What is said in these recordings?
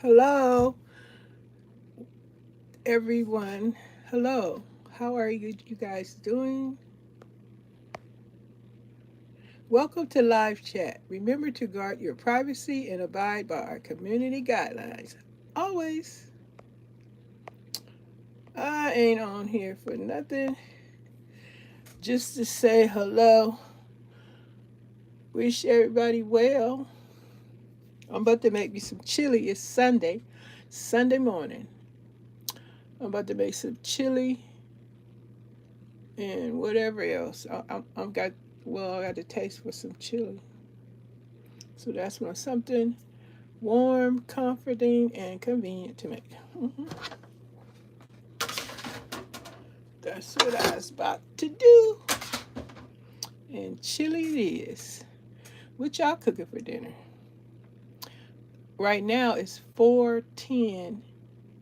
Hello, everyone. Hello. How are you guys doing? Welcome to live chat. Remember to guard your privacy and abide by our community guidelines. Always. I ain't on here for nothing. Just to say hello. Wish everybody well. I'm about to make me some chili. It's Sunday. Sunday morning. I'm about to make some chili and whatever else. I'm got I got a taste for some chili. So that's when something warm, comforting, and convenient to make. hmm That's what I was about to do. And chili it is. What y'all cooking for dinner? Right now it's 4:10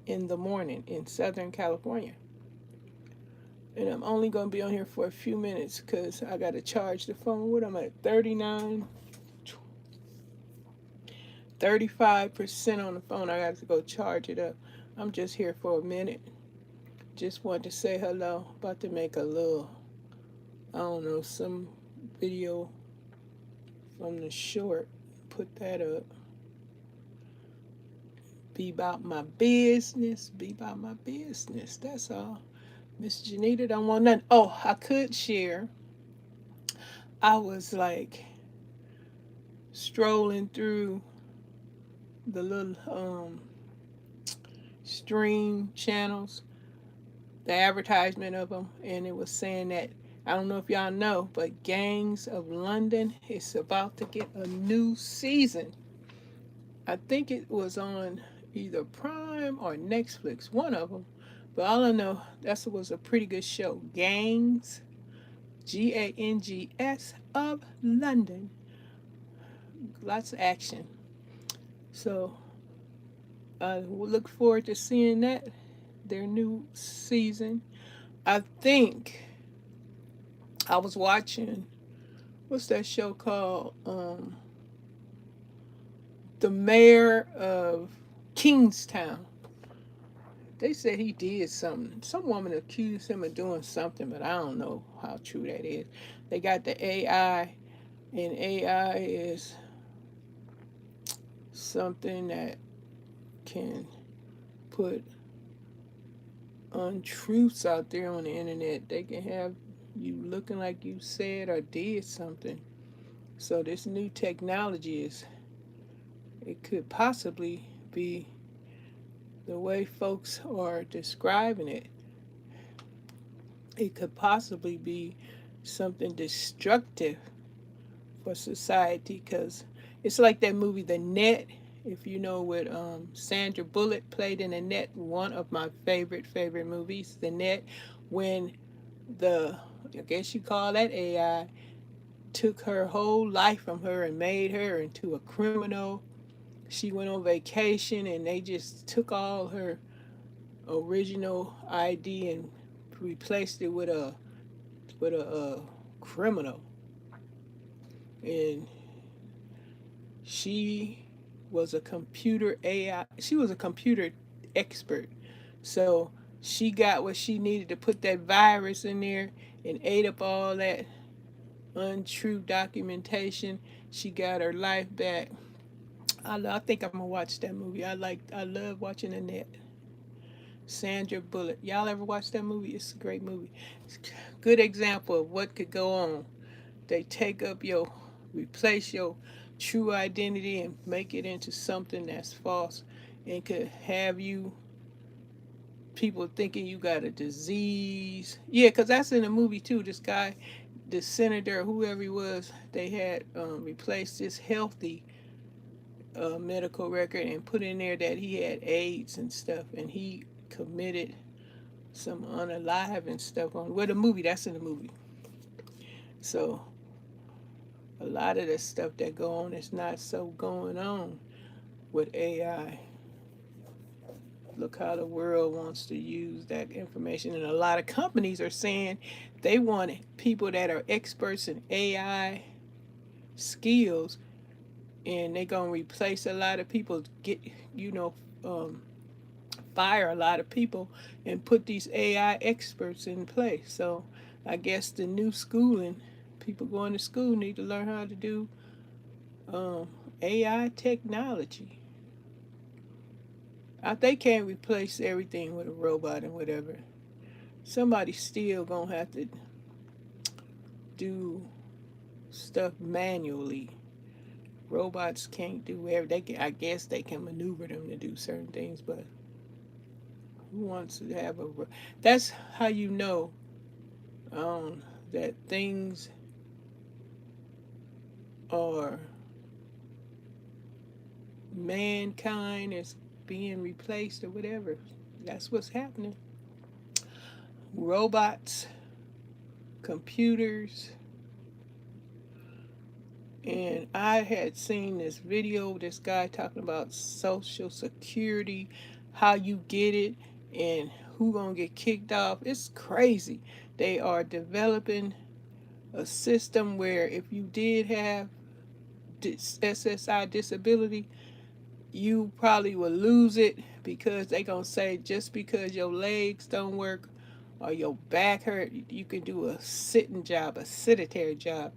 in the morning in Southern California. And I'm only going to be on here for a few minutes because I got to charge the phone. What am I at? 35% on the phone. I got to go charge it up. I'm just here for a minute. Just wanted to say hello. About to make a little, I don't know, some video from the short. Put that up. Be about my business. Be about my business. That's all. Miss Janita don't want nothing. Oh, I could share. I was like strolling through the little stream channels, the advertisement of them, and it was saying that I don't know if y'all know, but Gangs of London is about to get a new season. I think it was on either Prime or Netflix, one of them. But all I know, that was a pretty good show. Gangs, Gangs of London. Lots of action. So I look forward to seeing that, their new season. I think I was watching, what's that show called? The mayor of Kingstown. They said he did something. Some woman accused him of doing something, but I don't know how true that is. They got the AI, and AI is something that can put untruths out there on the internet. They can have you looking like you said or did something. So this new technology is, it could possibly be the way folks are describing it. It could possibly be something destructive for society because it's like that movie The Net, if you know, with Sandra Bullock played in The Net, one of my favorite movies, The Net, when the, I guess you call that AI, took her whole life from her and made her into a criminal. She went on vacation and they just took all her original ID and replaced it with a criminal. And she was a computer AI. She was a computer expert. So she got what she needed to put that virus in there and ate up all that untrue documentation. She got her life back. I think I'm gonna watch that movie. I love watching the net. Sandra Bullock. Y'all ever watch that movie? It's a great movie. It's a good example of what could go on. They take up your, replace your true identity and make it into something that's false and could have you, people thinking you got a disease. Yeah, because that's in the movie too. This guy, the senator, whoever he was, they had replaced his healthy medical record and put in there that he had AIDS and stuff, and he committed some unalive and stuff on. Well, the movie, that's in the movie. So a lot of the stuff that go on is not so going on with AI. Look how the world wants to use that information, and a lot of companies are saying they want people that are experts in AI skills, and they're gonna replace a lot of people. Get, you know, um, fire a lot of people and put these AI experts in place. So I guess the new schooling, people going to school need to learn how to do um, AI technology. They can't replace everything with a robot and whatever. Somebody still gonna have to do stuff manually. Robots can't do everything. They can, I guess they can maneuver them to do certain things, but who wants to have a? That's how you know um, that things are mankind is being replaced or whatever. That's what's happening. Robots, computers, and I had seen this video, this guy talking about Social Security, how you get it, and who gonna get kicked off. It's crazy. They are developing a system where if you did have SSI disability, you probably will lose it because they gonna say just because your legs don't work or your back hurt, you can do a sitting job, a sedentary job,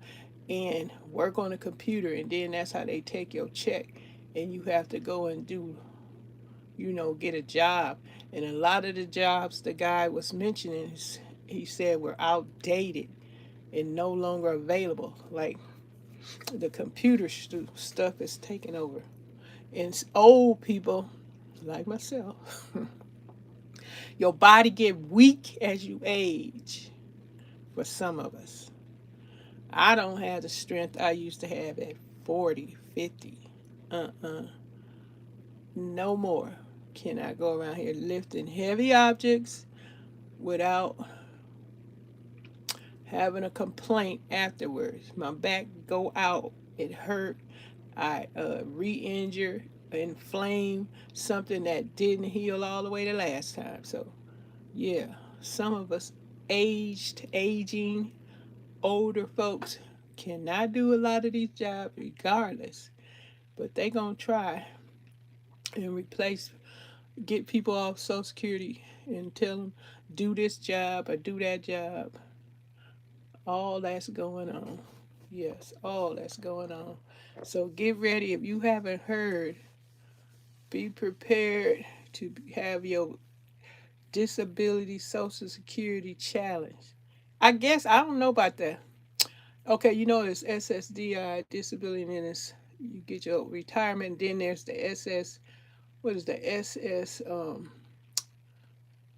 and work on a computer, and then that's how they take your check, and you have to go and do, get a job. And a lot of the jobs the guy was mentioning, he said were outdated and no longer available. Like the computer stuff is taking over. And old people like myself, your body get weak as you age. For some of us, I don't have the strength I used to have at 40, 50. Uh-uh. No more can I go around here lifting heavy objects without having a complaint afterwards. My back go out. It hurt. I re-injure, inflame something that didn't heal all the way the last time. So yeah, some of us aging, older folks cannot do a lot of these jobs regardless, but they gonna try and get people off Social Security and tell them do this job or do that job. All that's going on. Yes, all that's going on. So get ready. If you haven't heard, be prepared to have your disability Social Security challenge. I guess I don't know about that. Okay, it's SSDI disability, and then it's you get your retirement. Then there's the SS. What is the SS?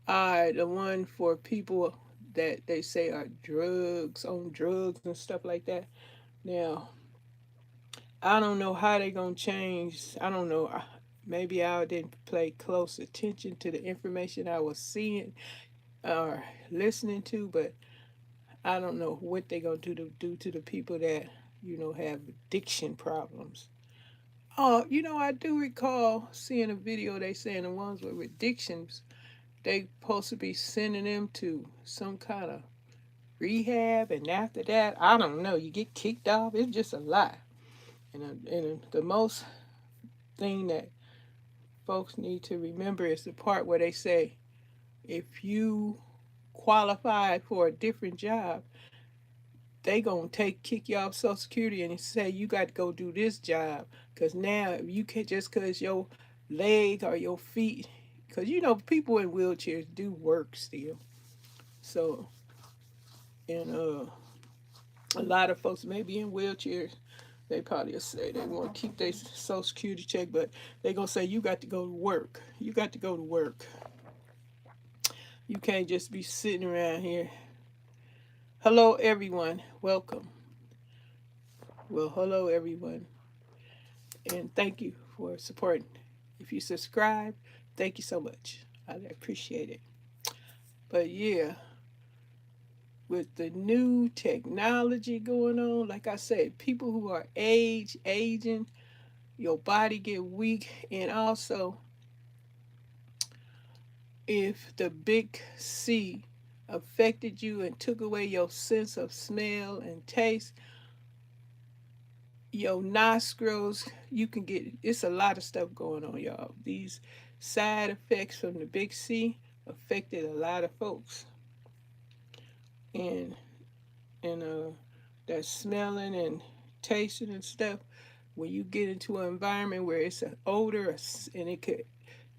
I the one for people that they say are drugs and stuff like that. Now I don't know how they gonna change. I don't know. Maybe I didn't pay close attention to the information I was seeing or listening to, but I don't know what they gonna do to the people that have addiction problems. Oh, I do recall seeing a video. They saying the ones with addictions, they supposed to be sending them to some kind of rehab, and after that, I don't know. You get kicked off. It's just a lie. And the most thing that folks need to remember is the part where they say if you qualify for a different job, they gonna kick you off Social Security and say you got to go do this job because now you can just because your leg or your feet, because people in wheelchairs do work still. So and a lot of folks may be in wheelchairs. They probably say they want to keep their Social Security check, but they gonna say you got to go to work. You got to go to work. You can't just be sitting around here. Hello, everyone. Welcome. Well, hello, everyone. And thank you for supporting. If you subscribe, thank you so much. I appreciate it. But yeah, with the new technology going on, like I said, people who are aging, your body get weak, and also if the big C affected you and took away your sense of smell and taste, your nostrils, you can get it's a lot of stuff going on, y'all. These side effects from the big C affected a lot of folks. And that smelling and tasting and stuff, when you get into an environment where it's an odor and it could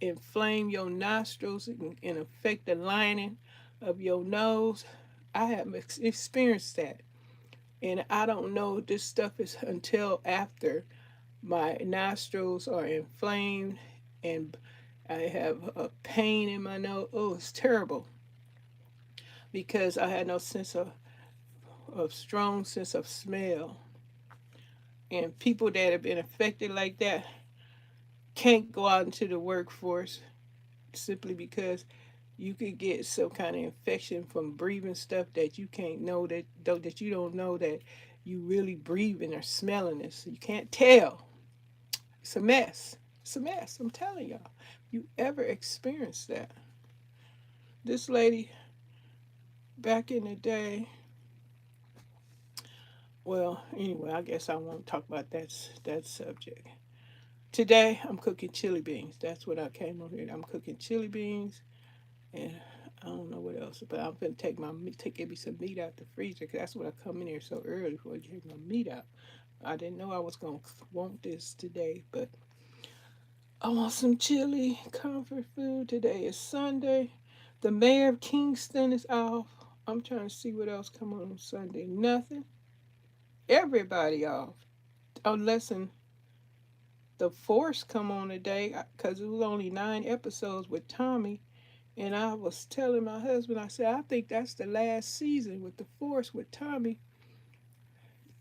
inflame your nostrils and affect the lining of your nose. I have experienced that. And I don't know this stuff is until after my nostrils are inflamed and I have a pain in my nose. Oh, it's terrible because I had no sense of strong sense of smell. And people that have been affected like that can't go out into the workforce simply because you could get some kind of infection from breathing stuff that you can't know that you don't know that you really breathing or smelling it. So you can't tell. It's a mess. It's a mess. I'm telling y'all. You ever experienced that? This lady back in the day. Well, anyway, I guess I won't talk about that subject. Today I'm cooking chili beans. That's what I came on here. I'm cooking chili beans and I don't know what else, but I'm gonna take my meat, give me some meat out the freezer. 'Cause that's what I come in here so early for, to take my meat out. I didn't know I was gonna want this today, but I want some chili comfort food. Today is Sunday. The mayor of Kingston is off. I'm trying to see what else come on Sunday. Nothing. Everybody off. Unless the Force come on today, because it was only 9 episodes with Tommy. And I was telling my husband, I said, I think that's the last season with the Force with Tommy.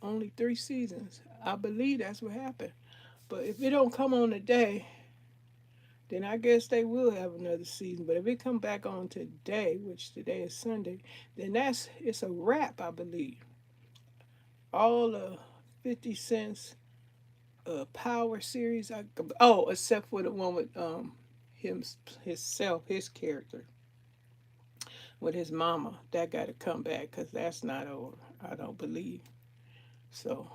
Only 3 seasons. I believe that's what happened. But if it don't come on today, then I guess they will have another season. But if it come back on today, which today is Sunday, then it's a wrap, I believe. All the 50 cents Power series. Except for the one with him himself, his character with his mama. That got to come back because that's not over. I don't believe so.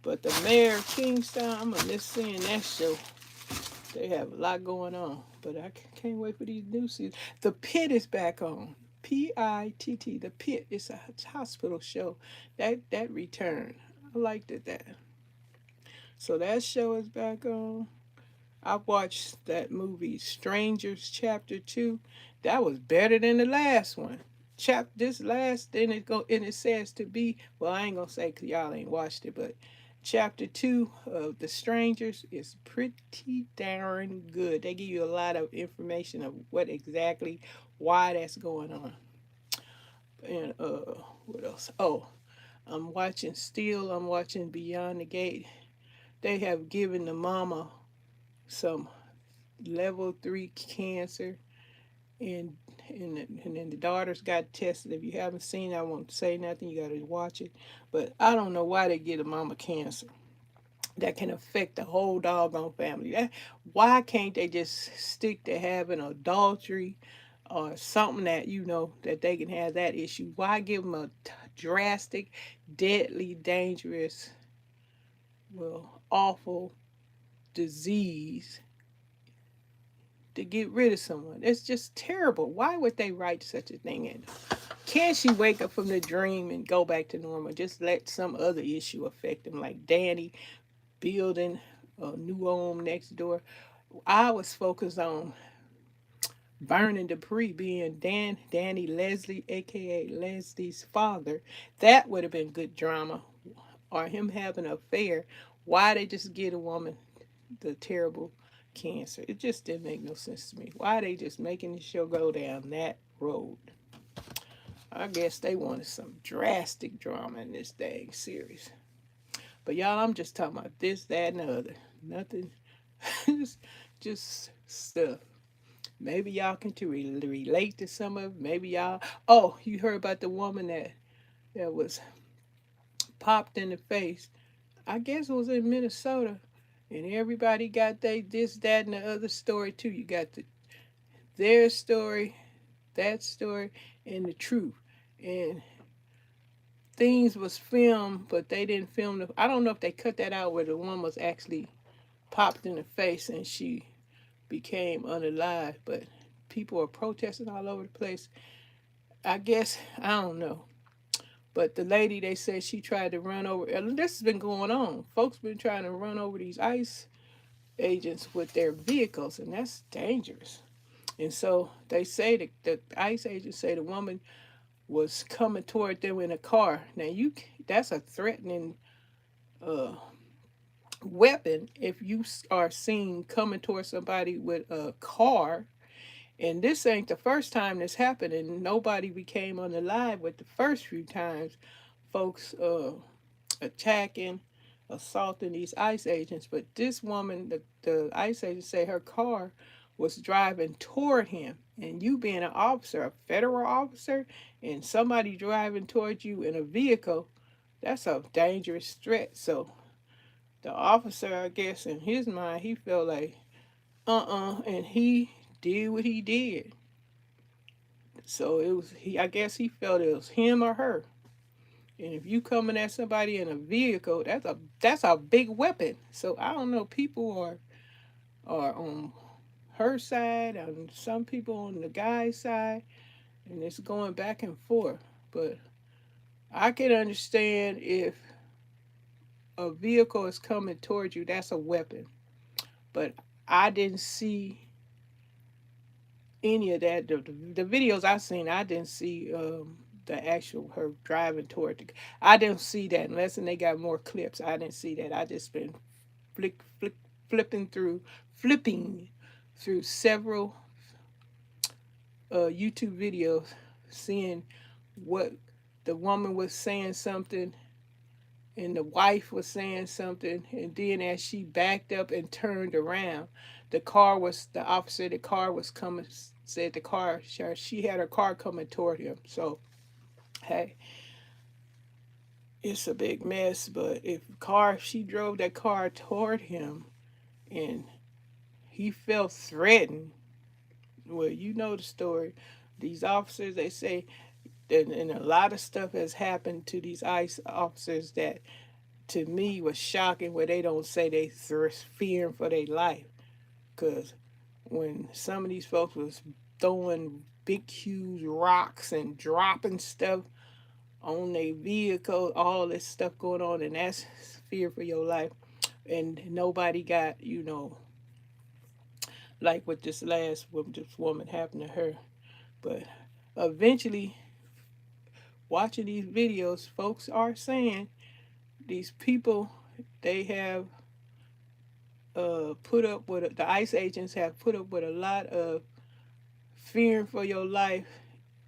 But the Mayor of Kingstown, I'm gonna miss seeing that show. They have a lot going on, but I can't wait for these new seasons. The Pit is back on. PITT. The Pit. It's a hospital show. That returned. I liked it that. So that show is back on. I watched that movie Strangers Chapter 2. That was better than the last one. This last, then it says to be, well, I ain't gonna say because y'all ain't watched it, but chapter 2 of The Strangers is pretty darn good. They give you a lot of information of why that's going on. And what else? Oh, I'm watching Beyond the Gate. They have given the mama some level 3 cancer, and and then the daughters got tested. If you haven't seen it, I won't say nothing. You got to watch it. But I don't know why they get a mama cancer. That can affect the whole doggone family. Why can't they just stick to having adultery or something that that they can have that issue? Why give them a drastic, deadly, dangerous, well, awful disease to get rid of someone? It's just terrible. Why would they write such a thing in? Can't she wake up from the dream and go back to normal? Just let some other issue affect them, like Danny building a new home next door. I was focused on Vernon Dupree being Danny Leslie, aka Leslie's father. That would have been good drama. Or him having an affair. Why they just get a woman the terrible cancer? It just didn't make no sense to me. Why they just making the show go down that road? I guess they wanted some drastic drama in this dang series. But y'all, I'm just talking about this, that, and the other. Nothing, just stuff. Maybe y'all can relate to some of it. Maybe y'all. Oh, you heard about the woman that was popped in the face. I guess it was in Minnesota, and everybody got this, that, and the other story too. You got their story, that story, and the truth. And things was filmed, but they didn't film I don't know if they cut that out where the one was actually popped in the face and she became unalive. But people are protesting all over the place. I guess, I don't know. But the lady, they said she tried to run over, and this has been going on. Folks been trying to run over these ICE agents with their vehicles, and that's dangerous. And so they say that the ICE agents say the woman was coming toward them in a car. Now that's a threatening uh, weapon if you are seen coming toward somebody with a car. And this ain't the first time this happened, and nobody became unalive with the first few times folks attacking, assaulting these ICE agents. But this woman, the ICE agent say her car was driving toward him. And you being an officer, a federal officer, and somebody driving toward you in a vehicle, that's a dangerous threat. So the officer, I guess, in his mind, he felt like, and he did what he did. So it was he. I guess he felt it was him or her. And if you coming at somebody in a vehicle, that's a big weapon. So I don't know. People are on her side, and some people on the guy's side, and it's going back and forth. But I can understand if a vehicle is coming towards you, that's a weapon. But I didn't see any of that. The videos I seen, I didn't see the actual her driving toward the. I didn't see that unless and they got more clips. I didn't see that. I just been flick flick flipping through several YouTube videos, seeing what the woman was saying something and the wife was saying something, and then as she backed up and turned around, the officer the car was coming, said the car, she had her car coming toward him. So hey, it's a big mess. But if she drove that car toward him and he felt threatened, well, you know the story. These officers, they say, and a lot of stuff has happened to these ICE officers that to me was shocking, where they don't say they fearing for their life. Because when some of these folks was throwing big huge rocks and dropping stuff on their vehicle, all this stuff going on, and that's fear for your life. And nobody got, like what this woman happened to her. But eventually, watching these videos, folks are saying these people, they have put up with the ICE agents have put up with a lot of fearing for your life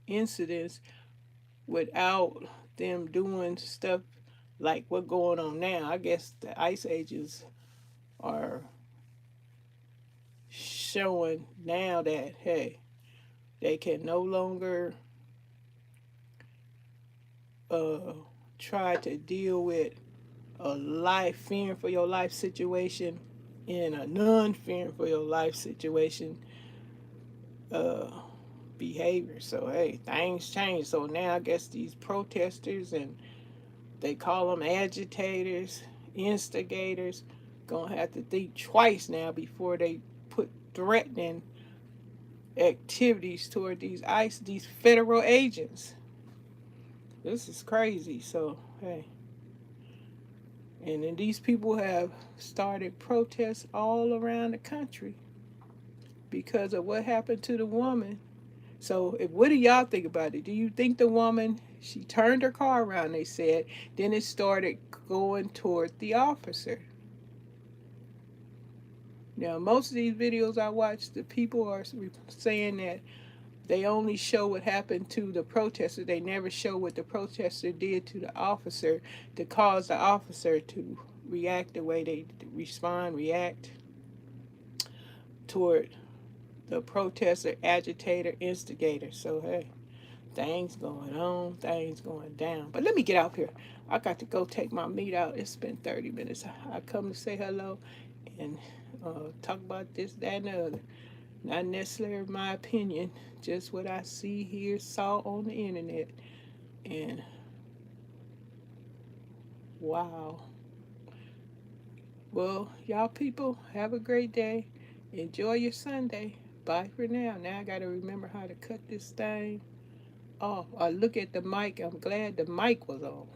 incidents without them doing stuff like what going on now. I guess the ICE agents are showing now that hey, they can no longer uh, try to deal with a life fearing for your life situation in a non-fearing for your life situation uh, behavior. So hey, things change. So now I guess these protesters, and they call them agitators, instigators, gonna have to think twice now before they put threatening activities toward these federal agents. This is crazy. So hey, and then these people have started protests all around the country because of what happened to the woman. So, what do y'all think about it? Do you think the woman, she turned her car around, they said, then it started going toward the officer? Now, most of these videos I watch, the people are saying that they only show what happened to the protester. They never show what the protester did to the officer to cause the officer to react the way they react toward the protester, agitator, instigator. So, hey, things going on, things going down. But let me get out here. I got to go take my meat out. It's been 30 minutes. I come to say hello and talk about this, that, and the other. Not necessarily my opinion, just what I see, hear, saw on the internet. And wow. Well, y'all people, have a great day. Enjoy your Sunday. Bye for now. Now I gotta remember how to cut this thing off. I look at the mic. I'm glad the mic was on.